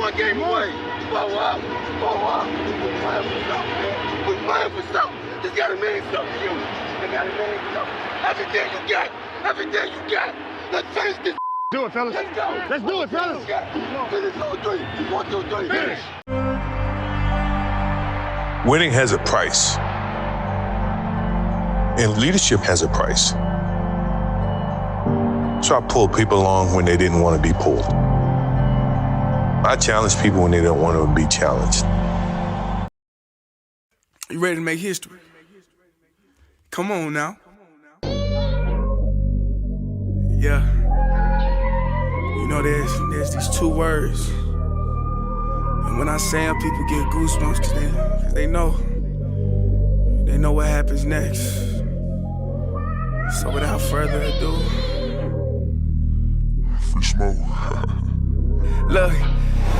one game away. Blow up. We're playing for something, man. We're playing for something. Just gotta mean something to you. They gotta mean something. Everything you got. Everything you got. Let's finish this. Do it, fellas. Let's go. Let's do it, fellas. Finish 2-3. 1, 2, 3. Finish. Winning has a price. And leadership has a price. So I pull people along when they didn't want to be pulled. I challenge people when they don't want to be challenged. You ready to make history? Come on now. Yeah. You know, there's these two words. And when I say them, people get goosebumps because they know what happens next. So without further ado, Free smoke. look.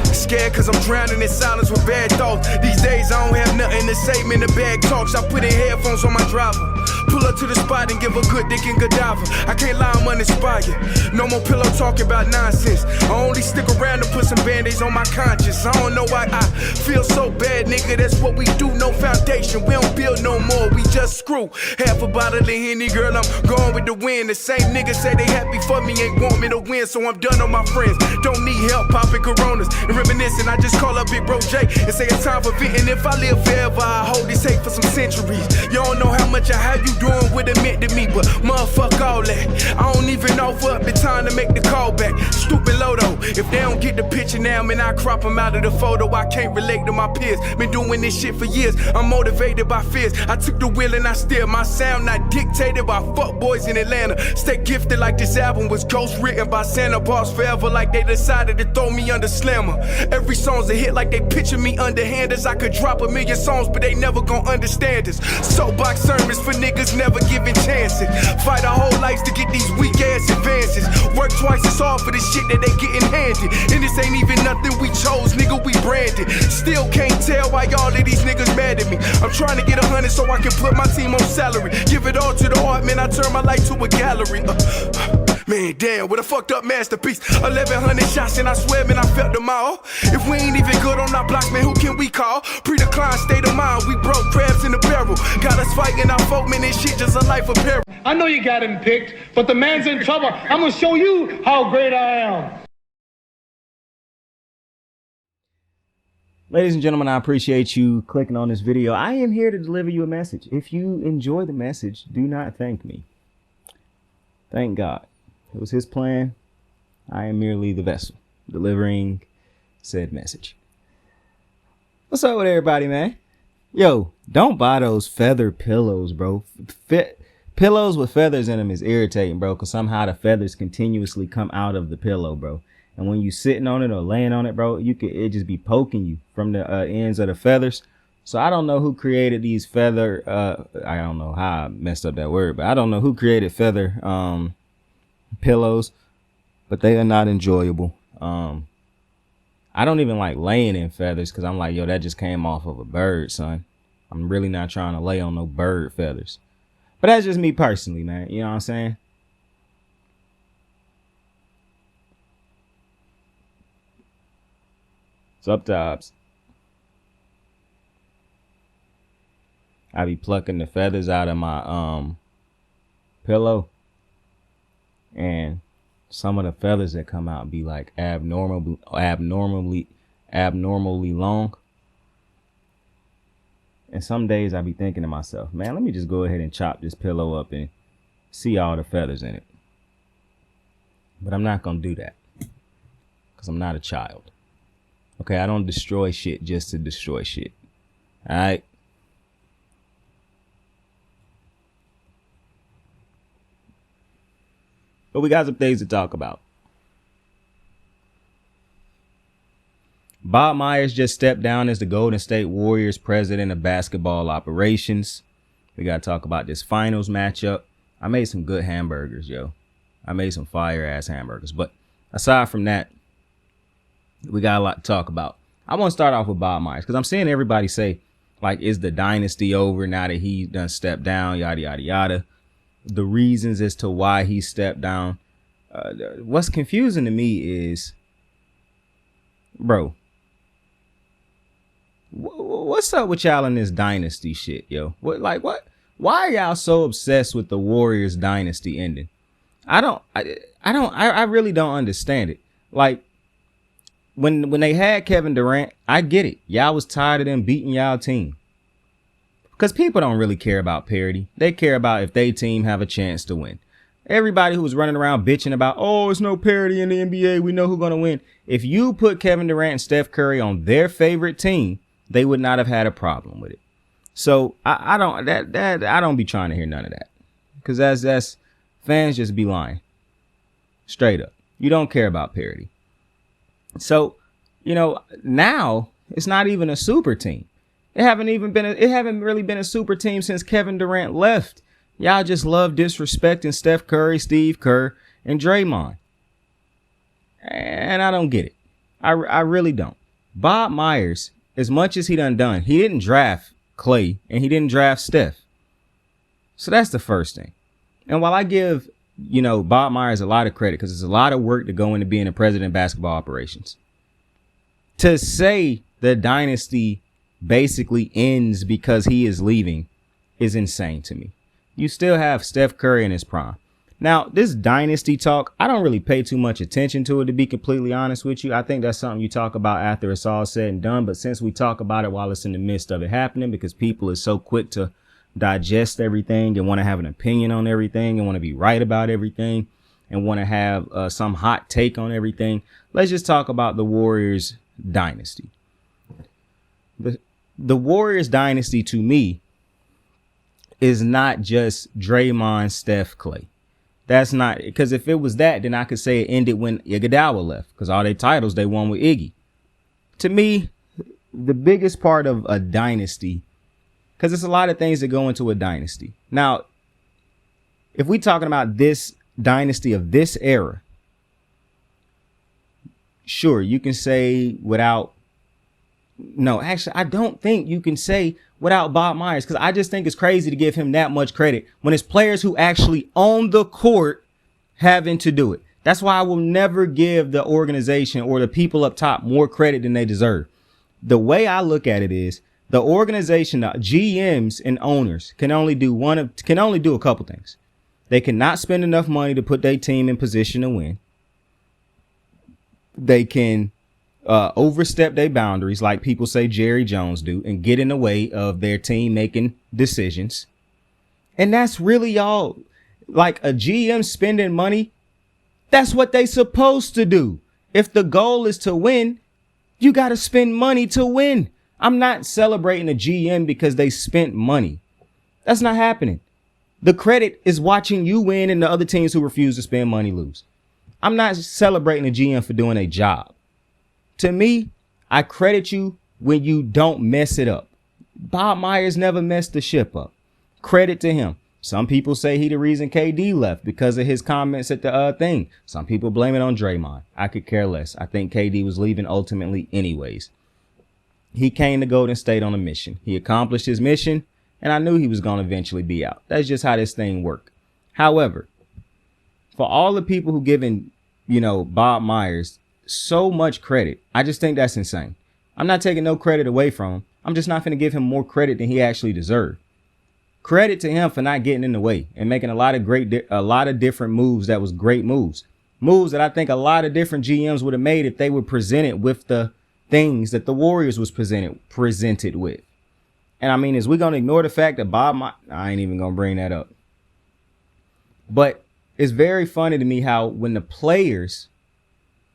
Scared cause I'm drowning in silence with bad thoughts. These days I don't have nothing to say, man, the bag talks. I put in headphones on my driver. Pull up to the spot and give a good dick and Godiva. I can't lie, I'm uninspired. No more pillow talking about nonsense. I only stick around to put some band-aids on my conscience. I don't know why I feel so bad, nigga. That's what we do, no foundation. We don't build no more, we just screw. Half a bottle of Henny, girl, I'm going with the wind. The same niggas say they happy for me, ain't want me to win. So I'm done on my friends. Don't need help popping Coronas and reminiscing. I just call up Big Bro J and say it's time for venting. If I live forever, I hold this hate for some centuries. You don't know how much I have you doing what it meant to me, but motherfuck all that. I don't even offer up the time to make the call back. Stupid Lodo, if they don't get the picture now, man, I crop them out of the photo. I can't relate to my peers. Been doing this shit for years. I'm motivated by fears. I took the wheel and I steer. My sound not dictated by fuck boys in Atlanta. Stay gifted like this album was ghost written by Santa Bars forever, like they decided to throw me under Slammer. Every song's a hit like they picture me underhanders. I could drop 1,000,000 songs, but they never gon' understand us. Soapbox sermons for niggas never giving chances. Fight our whole lives to get these weak ass advances. Work twice as hard for the shit that they getting handed. And this ain't even nothing we chose, nigga, we branded. Still can't tell why all of these niggas mad at me. I'm trying to get 100 so I can put my team on salary. Give it all to the art, man, I turn my life to a gallery. Man, damn, what a fucked up masterpiece. 1,100 shots and I swear, man, I felt them all. If we ain't even good on our blocks, man, who can we call? Pre-decline state of mind, we broke crabs in the barrel. Got us fighting our folk, man, this shit just a life of peril. I know you got him picked, but the man's in trouble. I'm gonna show you how great I am. Ladies and gentlemen, I appreciate you clicking on this video. I am here to deliver you a message. If you enjoy the message, do not thank me. Thank God. It was his plan. I am merely the vessel delivering said message. What's up with everybody, man? Yo, don't buy those feather pillows, bro. Pillows with feathers in them is irritating, bro, because somehow the feathers continuously come out of the pillow, bro. And when you sitting on it or laying on it, bro, it just be poking you from the ends of the feathers. So I don't know who created these feather. I don't know how I messed up that word, but I don't know who created feather pillows, but they are not enjoyable. I don't even like laying in feathers because I'm like, yo, that just came off of a bird, son. I'm really not trying to lay on no bird feathers. But that's just me personally, man. You know what I'm saying? What's up, Dobbs? I be plucking the feathers out of my pillow, and some of the feathers that come out be like abnormally long. And some days I be thinking to myself, man, let me just go ahead and chop this pillow up and see all the feathers in it. But I'm not gonna do that because I'm not a child. Okay, I don't destroy shit just to destroy shit. All right. But we got some things to talk about. Bob Myers just stepped down as the Golden State Warriors president of basketball operations. We got to talk about this finals matchup. I made some good hamburgers, yo. I made some fire ass hamburgers. But aside from that, we got a lot to talk about. I want to start off with Bob Myers because I'm seeing everybody say, like, is the dynasty over now that he done stepped down, yada, yada, yada. The reasons as to why he stepped down. What's confusing to me is, bro, What's up with y'all in this dynasty shit, yo? What? Why are y'all so obsessed with the Warriors dynasty ending? I really don't understand it. Like, when they had Kevin Durant, I get it. Y'all was tired of them beating y'all team. Because people don't really care about parity. They care about if they team have a chance to win. Everybody who was running around bitching about, oh, it's no parity in the NBA, we know who's going to win. If you put Kevin Durant and Steph Curry on their favorite team, they would not have had a problem with it. So I don't be trying to hear none of that. Because that's fans just be lying. Straight up. You don't care about parity. So, now it's not even a super team. It haven't really been a super team since Kevin Durant left. Y'all just love disrespecting Steph Curry, Steve Kerr, and Draymond. And I don't get it. I really don't. Bob Myers, as much as he done, he didn't draft Clay and he didn't draft Steph. So that's the first thing. And while I give Bob Myers a lot of credit, because there's a lot of work to go into being a president of basketball operations, to say the dynasty basically ends because he is leaving is insane to me. You still have Steph Curry in his prime. Now, this dynasty talk, I don't really pay too much attention to it, to be completely honest with you. I think that's something you talk about after it's all said and done. But since we talk about it while it's in the midst of it happening, because people are so quick to digest everything and want to have an opinion on everything and want to be right about everything and want to have some hot take on everything, let's just talk about the Warriors dynasty. The Warriors dynasty, to me, is not just Draymond, Steph, Clay. That's not, because if it was that, then I could say it ended when Iguodala left, because all their titles they won with Iggy. To me, the biggest part of a dynasty, because there's a lot of things that go into a dynasty. Now, if we're talking about this dynasty of this era, sure, you can say I don't think you can say without Bob Myers, because I just think it's crazy to give him that much credit when it's players who actually own the court having to do it. That's why I will never give the organization or the people up top more credit than they deserve. The way I look at it is the organization, the GMs and owners can only do a couple things. They cannot spend enough money to put their team in position to win. They can overstep their boundaries, like people say Jerry Jones do, and get in the way of their team making decisions. And that's really all. Like a GM spending money, that's what they supposed to do. If the goal is to win, you got to spend money to win. I'm not celebrating a GM because they spent money. That's not happening. The credit is watching you win and the other teams who refuse to spend money lose. I'm not celebrating a GM for doing a job. To me, I credit you when you don't mess it up. Bob Myers never messed the ship up. Credit to him. Some people say he the reason KD left because of his comments at the thing. Some people blame it on Draymond. I could care less. I think KD was leaving ultimately anyways. He came to Golden State on a mission. He accomplished his mission, and I knew he was going to eventually be out. That's just how this thing worked. However, for all the people who giving, Bob Myers so much credit, I just think that's insane. I'm not taking no credit away from him. I'm just not going to give him more credit than he actually deserved. Credit to him for not getting in the way and making a lot of different moves that was great moves. Moves that I think a lot of different GMs would have made if they were presented with the things that the Warriors was presented with. And I mean, is we going to ignore the fact that I ain't even going to bring that up. But it's very funny to me how when the players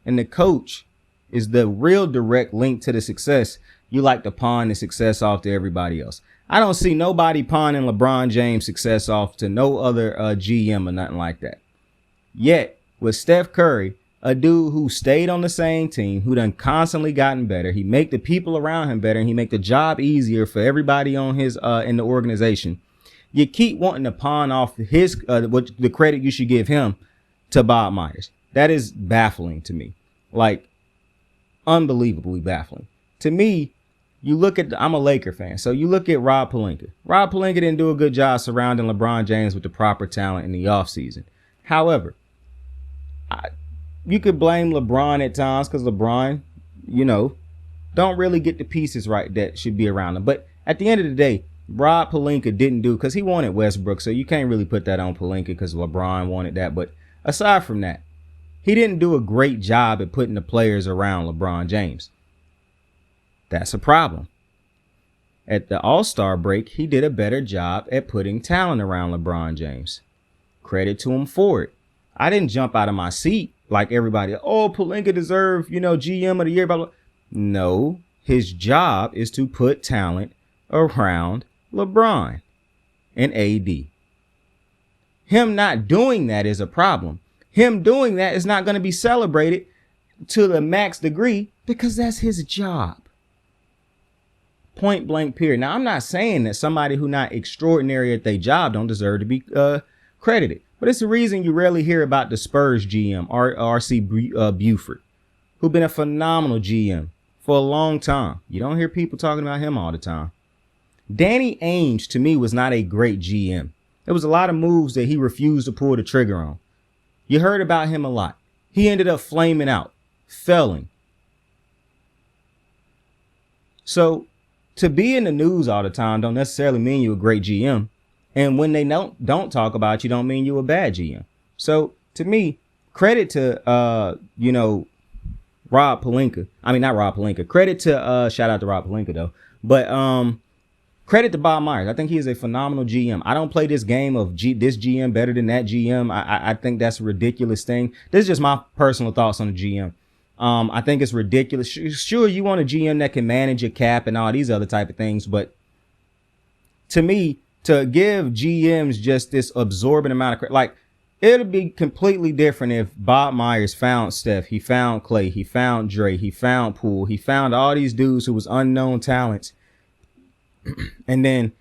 and the coach is the real direct link to the success, you like to pawn the success off to everybody else. I don't see nobody pawning LeBron James' success off to no other GM or nothing like that. Yet, with Steph Curry, a dude who stayed on the same team, who done constantly gotten better, he make the people around him better, and he make the job easier for everybody on his in the organization. You keep wanting to pawn off his the credit you should give him to Bob Myers. That is baffling to me. Like, unbelievably baffling. To me, you look at, I'm a Laker fan, so you look at Rob Pelinka. Rob Pelinka didn't do a good job surrounding LeBron James with the proper talent in the offseason. However, you could blame LeBron at times because LeBron, don't really get the pieces right that should be around him. But at the end of the day, Rob Pelinka didn't do, because he wanted Westbrook, so you can't really put that on Pelinka because LeBron wanted that. But aside from that, he didn't do a great job at putting the players around LeBron James. That's a problem. At the All-Star break, he did a better job at putting talent around LeBron James. Credit to him for it. I didn't jump out of my seat like everybody. Oh, Pelinka deserved, GM of the year, blah, blah. No, his job is to put talent around LeBron and AD. Him not doing that is a problem. Him doing that is not going to be celebrated to the max degree because that's his job. Point blank period. Now, I'm not saying that somebody who not extraordinary at their job don't deserve to be credited, but it's the reason you rarely hear about the Spurs GM, R.C. Buford, who been a phenomenal GM for a long time. You don't hear people talking about him all the time. Danny Ainge, to me, was not a great GM. There was a lot of moves that he refused to pull the trigger on. You heard about him a lot. He ended up flaming out, failing. So to be in the news all the time don't necessarily mean you're a great GM. And when they don't talk about you, don't mean you're a bad GM. So to me, credit to, Rob Pelinka. I mean, not Rob Pelinka. Credit to, shout out to Rob Pelinka though. But, credit to Bob Myers. I think he is a phenomenal GM. I don't play this game of this GM better than that GM. I think that's a ridiculous thing. This is just my personal thoughts on the GM. I think it's ridiculous. Sure, you want a GM that can manage your cap and all these other type of things. But to me, to give GMs just this absorbent amount of credit, like it'll be completely different if Bob Myers found Steph, he found Clay, he found Dre, he found Poole, he found all these dudes who was unknown talents. And then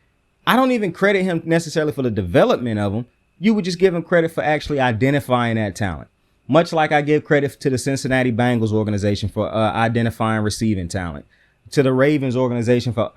I don't even credit him necessarily for the development of them. You would just give him credit for actually identifying that talent. Much like I give credit to the Cincinnati Bengals organization for identifying receiving talent, to the Ravens organization for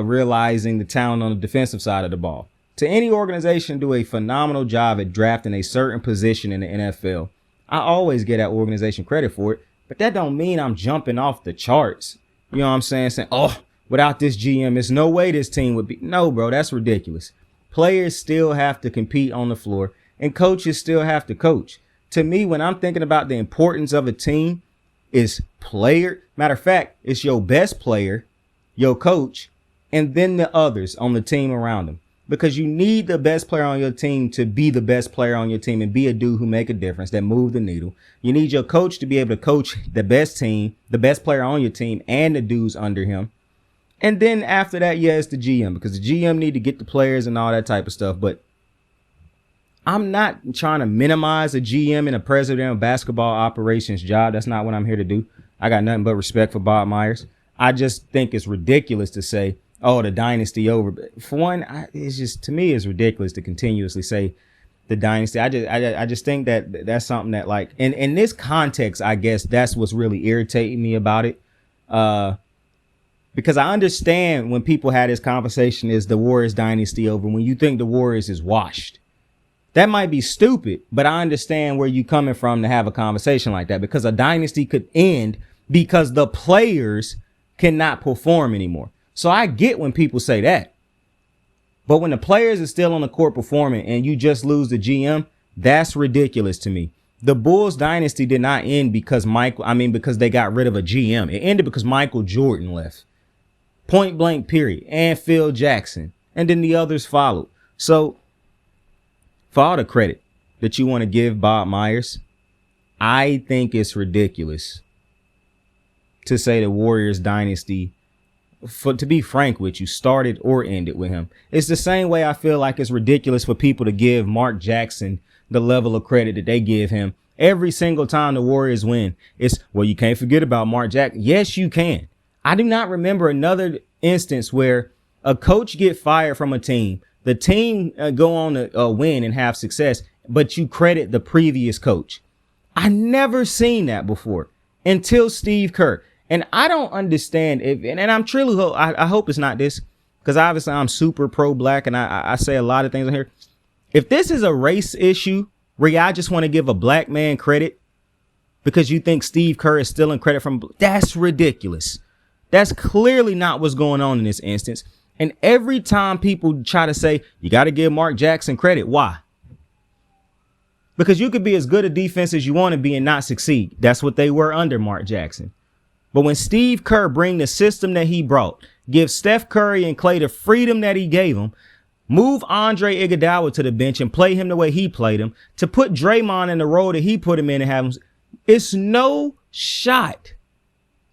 realizing the talent on the defensive side of the ball. To any organization do a phenomenal job at drafting a certain position in the NFL, I always get that organization credit for it. But that don't mean I'm jumping off the charts. You know what I'm saying? Saying, oh, without this GM, there's no way this team would be. No, bro, that's ridiculous. Players still have to compete on the floor and coaches still have to coach. To me, when I'm thinking about the importance of a team, is player. Matter of fact, it's your best player, your coach, and then the others on the team around them. Because you need the best player on your team to be the best player on your team and be a dude who make a difference, that move the needle. You need your coach to be able to coach the best team, the best player on your team, and the dudes under him. And then after that, yeah, it's the GM, because the GM need to get the players and all that type of stuff. But I'm not trying to minimize a GM and a president of basketball operations job. That's not what I'm here to do. I got nothing but respect for Bob Myers. I just think it's ridiculous to say, oh, the dynasty over. For one, it's just, to me, it's ridiculous to continuously say the dynasty. I just think that that's something that, like, in this context, I guess that's what's really irritating me about it. Because I understand when people had this conversation, is the Warriors dynasty over? When you think the Warriors is washed, that might be stupid, but I understand where you're coming from to have a conversation like that, because a dynasty could end because the players cannot perform anymore. So I get when people say that. But when the players are still on the court performing and you just lose the GM, that's ridiculous to me. The Bulls dynasty did not end because because they got rid of a GM. It ended because Michael Jordan left. Point blank period. And Phil Jackson. And then the others followed. So for all the credit that you want to give Bob Myers, I think it's ridiculous to say the Warriors dynasty, to be frank with you, started or ended with him. It's the same way I feel like it's ridiculous for people to give Mark Jackson the level of credit that they give him every single time the Warriors win. It's, well, you can't forget about Mark Jackson. Yes, you can. I do not remember another instance where a coach get fired from a team, the team go on to win and have success, but you credit the previous coach. I never seen that before until Steve Kerr. And I don't understand if, and I'm truly, I hope it's not this, because obviously I'm super pro-black and I say a lot of things on here. If this is a race issue where I just want to give a black man credit because you think Steve Kerr is stealing credit from. That's ridiculous. That's clearly not what's going on in this instance. And every time people try to say you got to give Mark Jackson credit, why? Because you could be as good a defense as you want to be and not succeed. That's what they were under Mark Jackson. But when Steve Kerr bring the system that he brought, give Steph Curry and Klay the freedom that he gave them, move Andre Iguodala to the bench and play him the way he played him, to put Draymond in the role that he put him in and have him, it's no shot.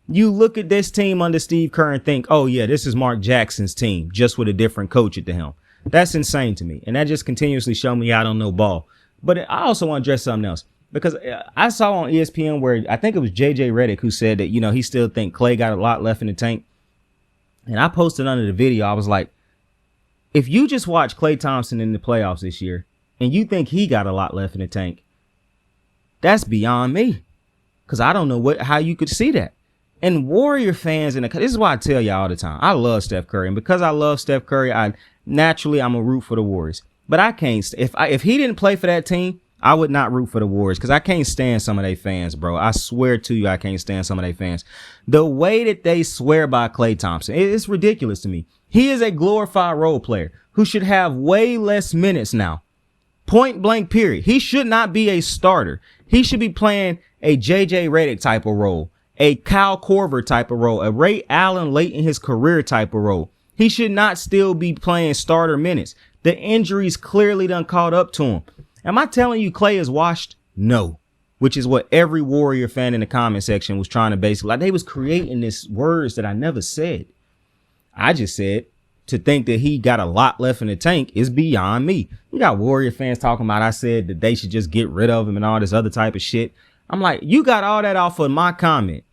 You look at this team under Steve Kerr and think, oh, yeah, this is Mark Jackson's team, just with a different coach at the helm. That's insane to me. And that just continuously show me I don't know ball. But I also want to address something else, because I saw on ESPN where I think it was JJ Redick who said that, he still think Klay got a lot left in the tank. And I posted under the video, I was like, if you just watch Klay Thompson in the playoffs this year and you think he got a lot left in the tank, that's beyond me, because I don't know how you could see that. And Warrior fans, this is why I tell y'all all the time, I love Steph Curry. And because I love Steph Curry, I'm a root for the Warriors. But I can't, if he didn't play for that team, I would not root for the Warriors, because I can't stand some of their fans, bro. I swear to you, I can't stand some of their fans. The way that they swear by Klay Thompson, it's ridiculous to me. He is a glorified role player who should have way less minutes now. Point blank, period. He should not be a starter. He should be playing a JJ Redick type of role, a Kyle Korver type of role, a Ray Allen late in his career type of role. He should not still be playing starter minutes. The injuries clearly done caught up to him. Am I telling you Klay is washed? No. Which is what every Warrior fan in the comment section was trying to basically, like, they was creating these words that I never said. I just said to think that he got a lot left in the tank is beyond me. You got Warrior fans talking about I said that they should just get rid of him and all this other type of shit. I'm like, you got all that off of my comment.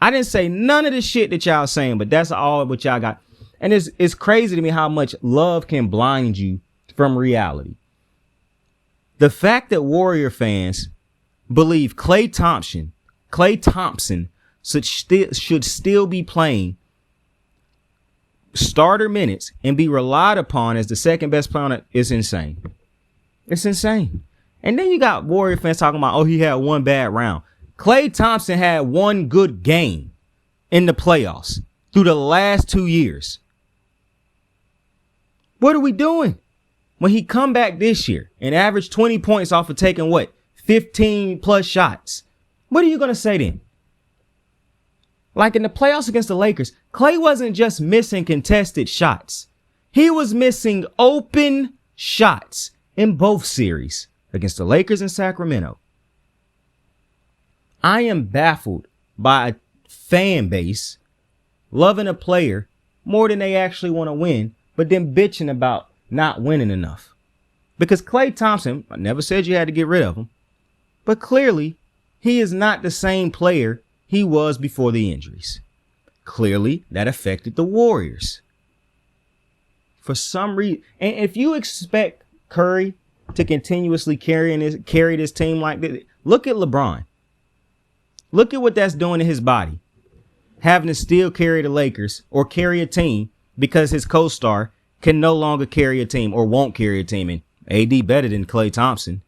I didn't say none of the shit that y'all saying, but that's all what y'all got. And it's crazy to me how much love can blind you from reality. The fact that Warrior fans believe Klay Thompson should still be playing starter minutes and be relied upon as the second best player on it is insane. It's insane. And then you got Warrior fans talking about, oh, he had one bad round. Klay Thompson had one good game in the playoffs through the last 2 years. What are we doing? When he come back this year and average 20 points off of taking 15 plus shots, what are you going to say then? Like in the playoffs against the Lakers, Klay wasn't just missing contested shots. He was missing open shots in both series against the Lakers and Sacramento. I am baffled by a fan base loving a player more than they actually want to win, but then bitching about not winning enough. Because Klay Thompson, I never said you had to get rid of him, but clearly he is not the same player he was before the injuries. Clearly that affected the Warriors. For some reason, and if you expect Curry to continuously carry this team like this, look at LeBron. Look at what that's doing to his body. Having to still carry the Lakers or carry a team because his co-star can no longer carry a team or won't carry a team. And AD better than Klay Thompson.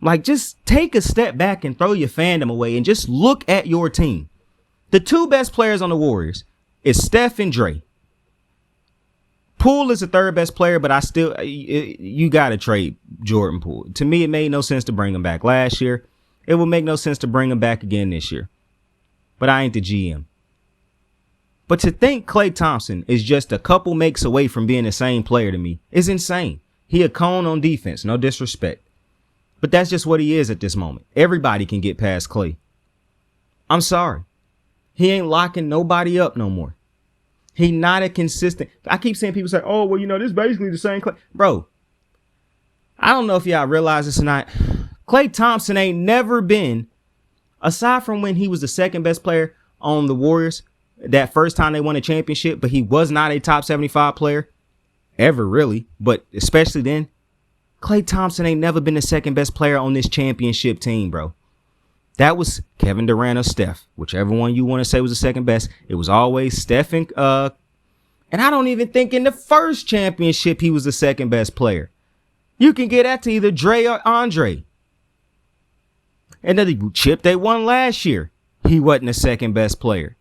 Like, just take a step back and throw your fandom away and just look at your team. The two best players on the Warriors is Steph and Dre. Poole is the third best player, but you got to trade Jordan Poole. To me, it made no sense to bring him back last year. It will make no sense to bring him back again this year. But I ain't the GM. But to think Klay Thompson is just a couple makes away from being the same player to me is insane. He a cone on defense, no disrespect. But that's just what he is at this moment. Everybody can get past Klay. I'm sorry. He ain't locking nobody up no more. He not a consistent. I keep seeing people say, oh, well, this is basically the same Klay. Bro, I don't know if y'all realize this or not. Klay Thompson ain't never been, aside from when he was the second best player on the Warriors, that first time they won a championship, but he was not a top 75 player ever, really. But especially then, Klay Thompson ain't never been the second best player on this championship team, bro. That was Kevin Durant or Steph, whichever one you want to say was the second best. It was always Steph and I don't even think in the first championship he was the second best player. You can get that to either Dre or Andre. And the chip they won last year, he wasn't the second best player.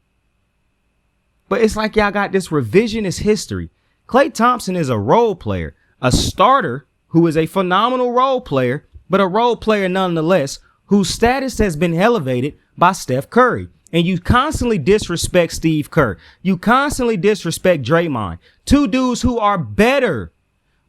But it's like y'all got this revisionist history. Klay Thompson is a role player, a starter who is a phenomenal role player, but a role player nonetheless, whose status has been elevated by Steph Curry. And you constantly disrespect Steve Kerr. You constantly disrespect Draymond. Two dudes who are better,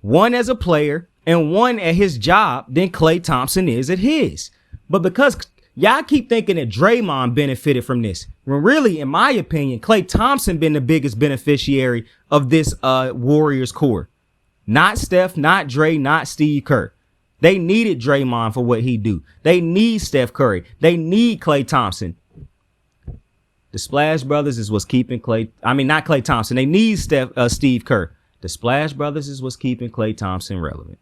one as a player and one at his job, than Klay Thompson is at his. But because y'all keep thinking that Draymond benefited from this, when really, in my opinion, Klay Thompson been the biggest beneficiary of this Warriors core. Not Steph, not Dre, not Steve Kerr. They needed Draymond for what he do. They need Steph Curry. They need Klay Thompson. The Splash Brothers is what's keeping not Klay Thompson. They need Steve Kerr. The Splash Brothers is what's keeping Klay Thompson relevant.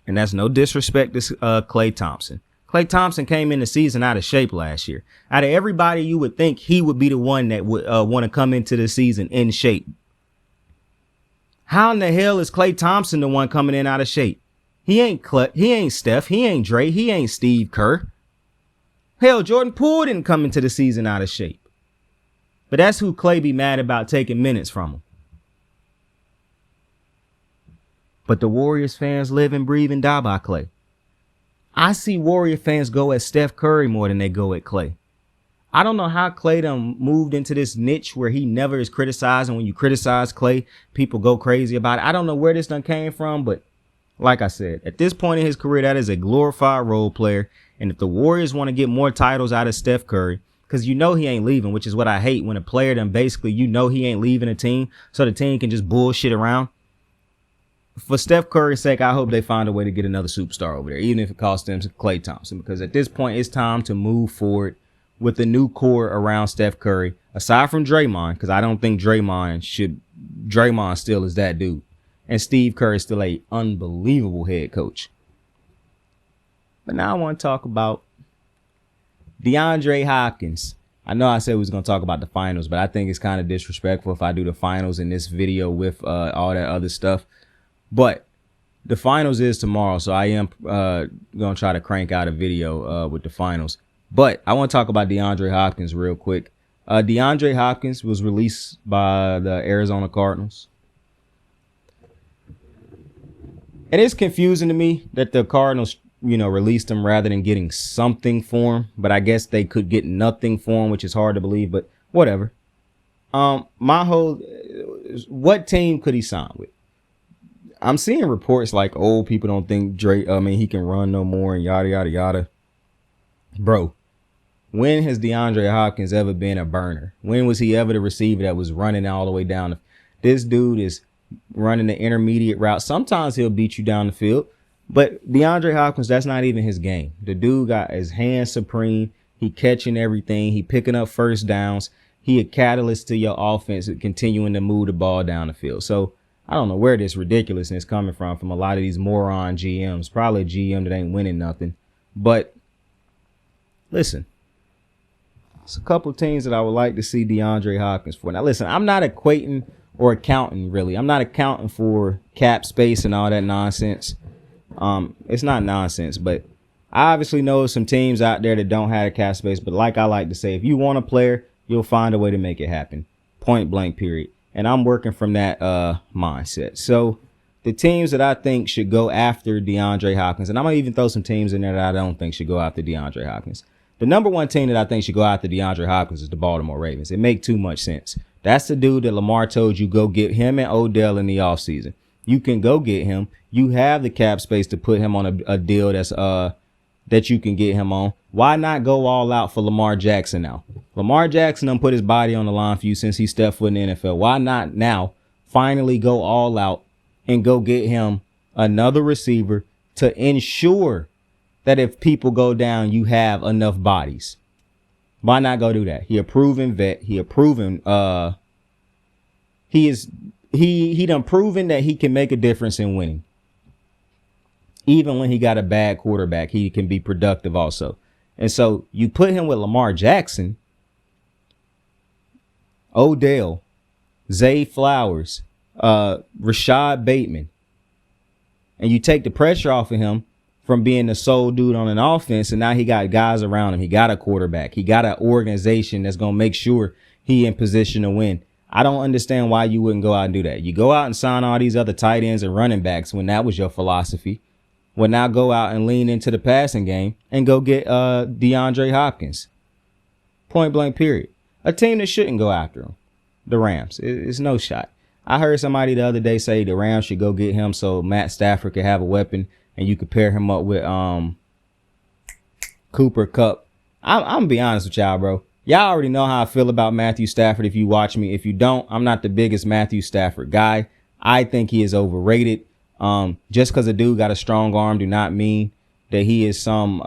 And that's no disrespect to Klay Thompson. Klay Thompson came in the season out of shape last year. Out of everybody, you would think he would be the one that would want to come into the season in shape. How in the hell is Klay Thompson the one coming in out of shape? He ain't Steph, he ain't Dre, he ain't Steve Kerr. Hell, Jordan Poole didn't come into the season out of shape. But that's who Klay be mad about taking minutes from him. But the Warriors fans live and breathe and die by Klay. I see Warrior fans go at Steph Curry more than they go at Klay. I don't know how Klay done moved into this niche where he never is criticized. And when you criticize Klay, people go crazy about it. I don't know where this done came from, but like I said, at this point in his career, that is a glorified role player. And if the Warriors want to get more titles out of Steph Curry, because you know he ain't leaving, which is what I hate when a player done basically, you know he ain't leaving a team so the team can just bullshit around. For Steph Curry's sake, I hope they find a way to get another superstar over there, even if it costs them Klay Thompson, because at this point, it's time to move forward with the new core around Steph Curry, aside from Draymond, because I don't think Draymond still is that dude. And Steve Kerr is still a unbelievable head coach. But now I want to talk about DeAndre Hopkins. I know I said we was going to talk about the finals, but I think it's kind of disrespectful if I do the finals in this video with all that other stuff. But the finals is tomorrow, so I am going to try to crank out a video with the finals. But I want to talk about DeAndre Hopkins real quick. DeAndre Hopkins was released by the Arizona Cardinals. And it's confusing to me that the Cardinals, released him rather than getting something for him. But I guess they could get nothing for him, which is hard to believe, but whatever. What team could he sign with? I'm seeing reports like old people don't think he can run no more and yada, yada, yada. Bro, when has DeAndre Hopkins ever been a burner? When was he ever the receiver that was running all the way down? This dude is running the intermediate route. Sometimes he'll beat you down the field, but DeAndre Hopkins, that's not even his game. The dude got his hands supreme. He catching everything. He picking up first downs. He a catalyst to your offense, continuing to move the ball down the field. So I don't know where this ridiculousness coming from a lot of these moron GMs. Probably a GM that ain't winning nothing. But listen, it's a couple teams that I would like to see DeAndre Hopkins for. Now, listen, I'm not equating or accounting, really. I'm not accounting for cap space and all that nonsense. It's not nonsense, but I obviously know some teams out there that don't have a cap space. But like I like to say, if you want a player, you'll find a way to make it happen. Point blank, period. And I'm working from that mindset. So the teams that I think should go after DeAndre Hopkins, and I'm going to even throw some teams in there that I don't think should go after DeAndre Hopkins. The number one team that I think should go after DeAndre Hopkins is the Baltimore Ravens. It makes too much sense. That's the dude that Lamar told you go get him and Odell in the offseason. You can go get him. You have the cap space to put him on a deal that's that you can get him on. Why not go all out for Lamar Jackson now? Lamar Jackson done put his body on the line for you since he stepped foot in the NFL. Why not now finally go all out and go get him another receiver to ensure that if people go down, you have enough bodies? Why not go do that? He a proven vet. He a proven he done proven that he can make a difference in winning. Even when he got a bad quarterback, he can be productive also. And so you put him with Lamar Jackson, Odell, Zay Flowers, Rashad Bateman, and you take the pressure off of him from being the sole dude on an offense, and now he got guys around him. He got a quarterback. He got an organization that's going to make sure he in position to win. I don't understand why you wouldn't go out and do that. You go out and sign all these other tight ends and running backs when that was your philosophy. Well, now go out and lean into the passing game and go get DeAndre Hopkins. Point blank, period. A team that shouldn't go after him. The Rams. It's no shot. I heard somebody the other day say the Rams should go get him so Matt Stafford could have a weapon and you could pair him up with Cooper Kupp. I'm going to be honest with y'all, bro. Y'all already know how I feel about Matthew Stafford if you watch me. If you don't, I'm not the biggest Matthew Stafford guy. I think he is overrated. Just because a dude got a strong arm do not mean that he is some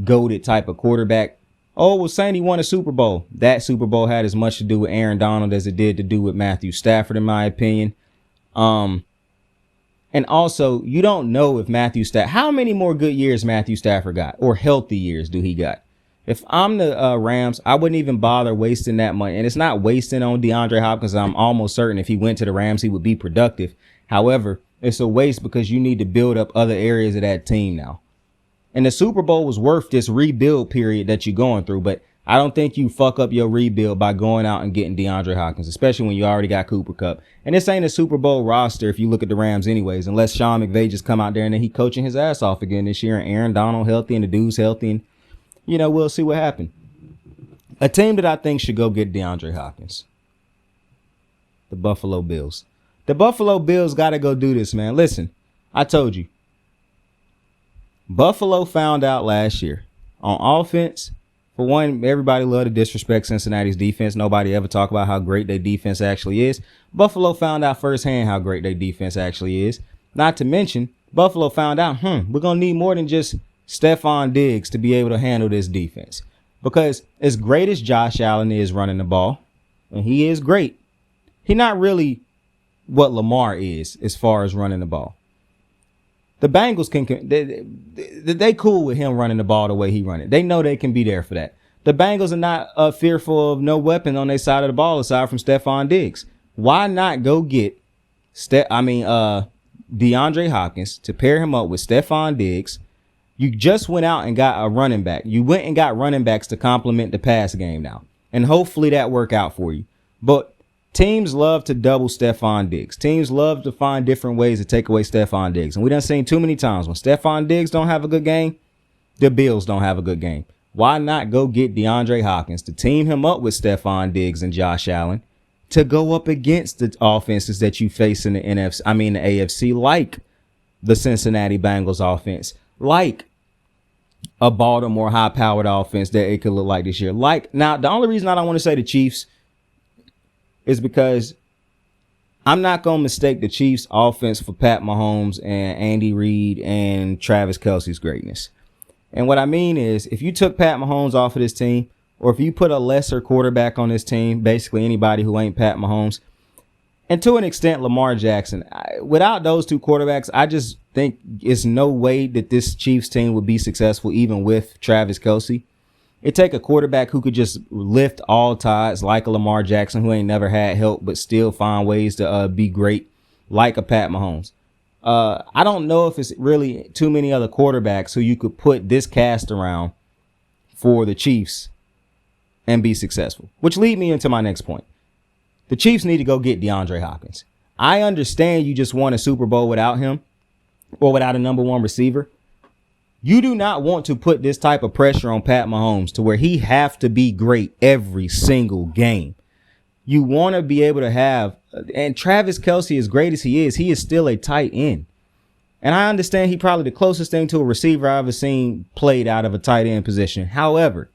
goated type of quarterback. Oh, well, saying he won a Super Bowl. That Super Bowl had as much to do with Aaron Donald as it did to do with Matthew Stafford, in my opinion. And also, you don't know if Matthew Stafford, how many more good years Matthew Stafford got or healthy years do he got? If I'm the Rams, I wouldn't even bother wasting that money. And it's not wasting on DeAndre Hopkins. I'm almost certain if he went to the Rams, he would be productive. However, it's a waste because you need to build up other areas of that team now. And the Super Bowl was worth this rebuild period that you're going through. But I don't think you fuck up your rebuild by going out and getting DeAndre Hopkins, especially when you already got Cooper Kupp. And this ain't a Super Bowl roster if you look at the Rams anyways, unless Sean McVay just come out there and then he coaching his ass off again this year and Aaron Donald healthy and the dude's healthy. And, you know, we'll see what happens. A team that I think should go get DeAndre Hopkins. The Buffalo Bills. The Buffalo Bills got to go do this, man. Listen, I told you. Buffalo found out last year on offense. For one, everybody loved to disrespect Cincinnati's defense. Nobody ever talk about how great their defense actually is. Buffalo found out firsthand how great their defense actually is. Not to mention, Buffalo found out, we're going to need more than just Stephon Diggs to be able to handle this defense. Because as great as Josh Allen is running the ball, and he is great, he's not really what Lamar is as far as running the ball. The Bengals they cool with him running the ball the way he run it. They know they can be there for that. The Bengals are not fearful of no weapon on their side of the ball aside from Stephon Diggs. Why not go get DeAndre Hopkins to pair him up with Stephon Diggs? You just went out and got a running back. You went and got running backs to complement the pass game now. And hopefully that work out for you. But teams love to double Stephon Diggs. Teams love to find different ways to take away Stephon Diggs. And we done seen too many times when Stephon Diggs don't have a good game, the Bills don't have a good game. Why not go get DeAndre Hopkins to team him up with Stephon Diggs and Josh Allen to go up against the offenses that you face in the AFC, like the Cincinnati Bengals offense, like a Baltimore high-powered offense that it could look like this year. Now, the only reason I don't want to say the Chiefs is because I'm not going to mistake the Chiefs offense for Pat Mahomes and Andy Reid and Travis Kelce's greatness. And what I mean is, if you took Pat Mahomes off of this team, or if you put a lesser quarterback on this team, basically anybody who ain't Pat Mahomes, and to an extent Lamar Jackson, without those two quarterbacks, I just think it's no way that this Chiefs team would be successful even with Travis Kelce. It take a quarterback who could just lift all tides, like a Lamar Jackson who ain't never had help but still find ways to be great, like a Pat Mahomes. I don't know if it's really too many other quarterbacks who you could put this cast around for the Chiefs and be successful, which lead me into my next point. The Chiefs need to go get DeAndre Hopkins. I understand you just won a Super Bowl without him or without a number one receiver. You do not want to put this type of pressure on Pat Mahomes to where he have to be great every single game. You want to be able to have, and Travis Kelce, as great as he is still a tight end. And I understand he probably the closest thing to a receiver I've ever seen played out of a tight end position. However,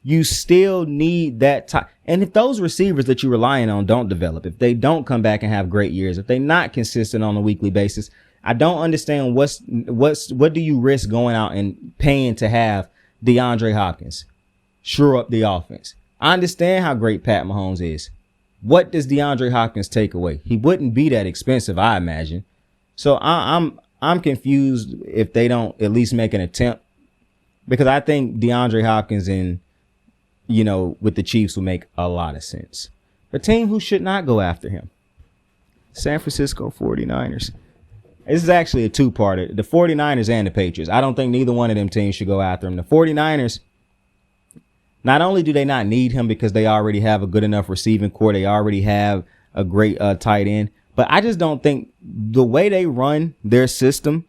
you still need that tight. And if those receivers that you're relying on don't develop, if they don't come back and have great years, if they're not consistent on a weekly basis, I don't understand what do you risk going out and paying to have DeAndre Hopkins shore up the offense? I understand how great Pat Mahomes is. What does DeAndre Hopkins take away? He wouldn't be that expensive, I imagine. So I'm confused if they don't at least make an attempt, because I think DeAndre Hopkins with the Chiefs will make a lot of sense. A team who should not go after him, San Francisco 49ers. This is actually a two-parter. The 49ers and the Patriots. I don't think neither one of them teams should go after him. The 49ers, not only do they not need him because they already have a good enough receiving core, they already have a great tight end, but I just don't think the way they run their system,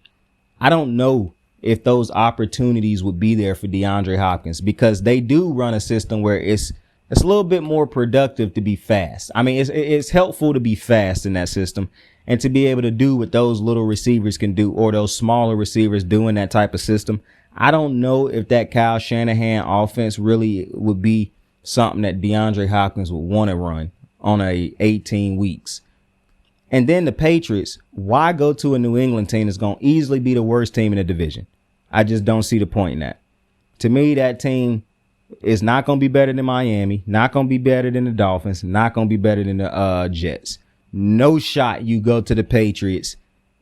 I don't know if those opportunities would be there for DeAndre Hopkins, because they do run a system where it's a little bit more productive to be fast. I mean, it's helpful to be fast in that system and to be able to do what those little receivers can do, or those smaller receivers do in that type of system. I don't know if that Kyle Shanahan offense really would be something that DeAndre Hopkins would want to run on 18 weeks. And then the Patriots, why go to a New England team that's going to easily be the worst team in the division? I just don't see the point in that. To me, that team is not going to be better than Miami, not going to be better than the Dolphins, not going to be better than the Jets. No shot you go to the Patriots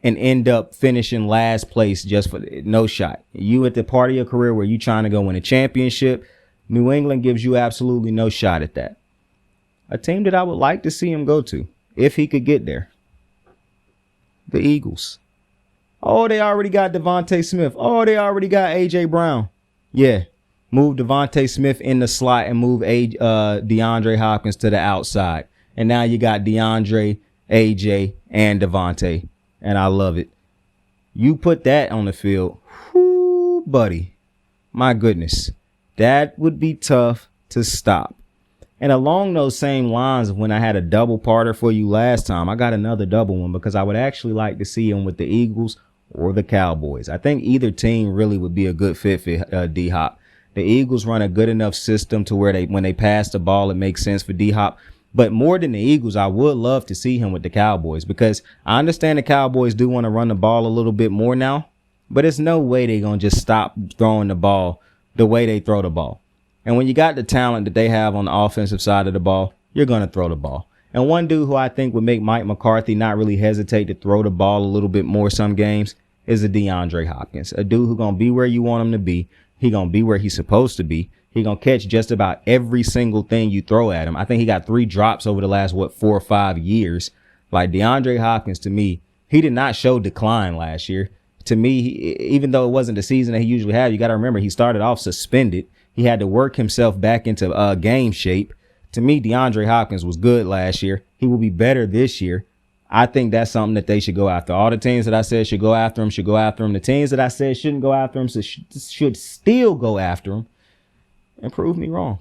and end up finishing last place just for no shot. You at the part of your career where you're trying to go win a championship, New England gives you absolutely no shot at that. A team that I would like to see him go to, if he could get there, the Eagles. Oh, they already got Devontae Smith. Oh, they already got A.J. Brown. Yeah, move Devontae Smith in the slot and move DeAndre Hopkins to the outside. And now you got DeAndre, A.J., and Devontae. And I love it. You put that on the field, whoo, buddy. My goodness, that would be tough to stop. And along those same lines of when I had a double parter for you last time, I got another double one because I would actually like to see him with the Eagles or the Cowboys. I think either team really would be a good fit for D-Hop. The Eagles run a good enough system to where when they pass the ball, it makes sense for D-Hop. But more than the Eagles, I would love to see him with the Cowboys, because I understand the Cowboys do want to run the ball a little bit more now, but it's no way they're going to just stop throwing the ball the way they throw the ball. And when you got the talent that they have on the offensive side of the ball, you're going to throw the ball. And one dude who I think would make Mike McCarthy not really hesitate to throw the ball a little bit more some games is a DeAndre Hopkins, a dude who's going to be where you want him to be. He's going to be where he's supposed to be. He's going to catch just about every single thing you throw at him. I think he got 3 drops over the last, 4 or 5 years. Like DeAndre Hopkins, to me, he did not show decline last year. To me, even though it wasn't the season that he usually had, you got to remember he started off suspended. He had to work himself back into game shape. To me, DeAndre Hopkins was good last year. He will be better this year. I think that's something that they should go after. All the teams that I said should go after him should go after him. The teams that I said shouldn't go after him should still go after him and prove me wrong.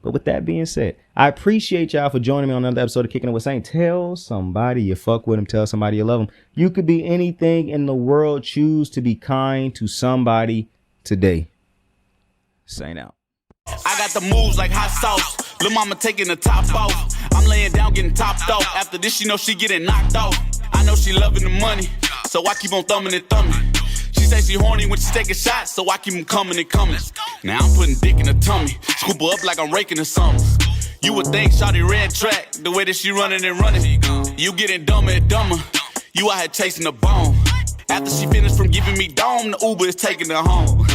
But with that being said, I appreciate y'all for joining me on another episode of Kicking It With Saint. Tell somebody you fuck with them. Tell somebody you love them. You could be anything in the world. Choose to be kind to somebody today. Saint out. I got the moves like hot sauce. Lil' mama taking the top off. I'm laying down getting topped off. After this, she know she getting knocked off. I know she loving the money, so I keep on thumbing and thumbing. She say she horny when she taking shots, so I keep them coming and coming. Now I'm putting dick in her tummy, scoop her up like I'm raking or something. You would think shawty red track, the way that she running and running. You getting dumber and dumber, you out here chasing the bone. After she finished from giving me dome, the Uber is taking her home.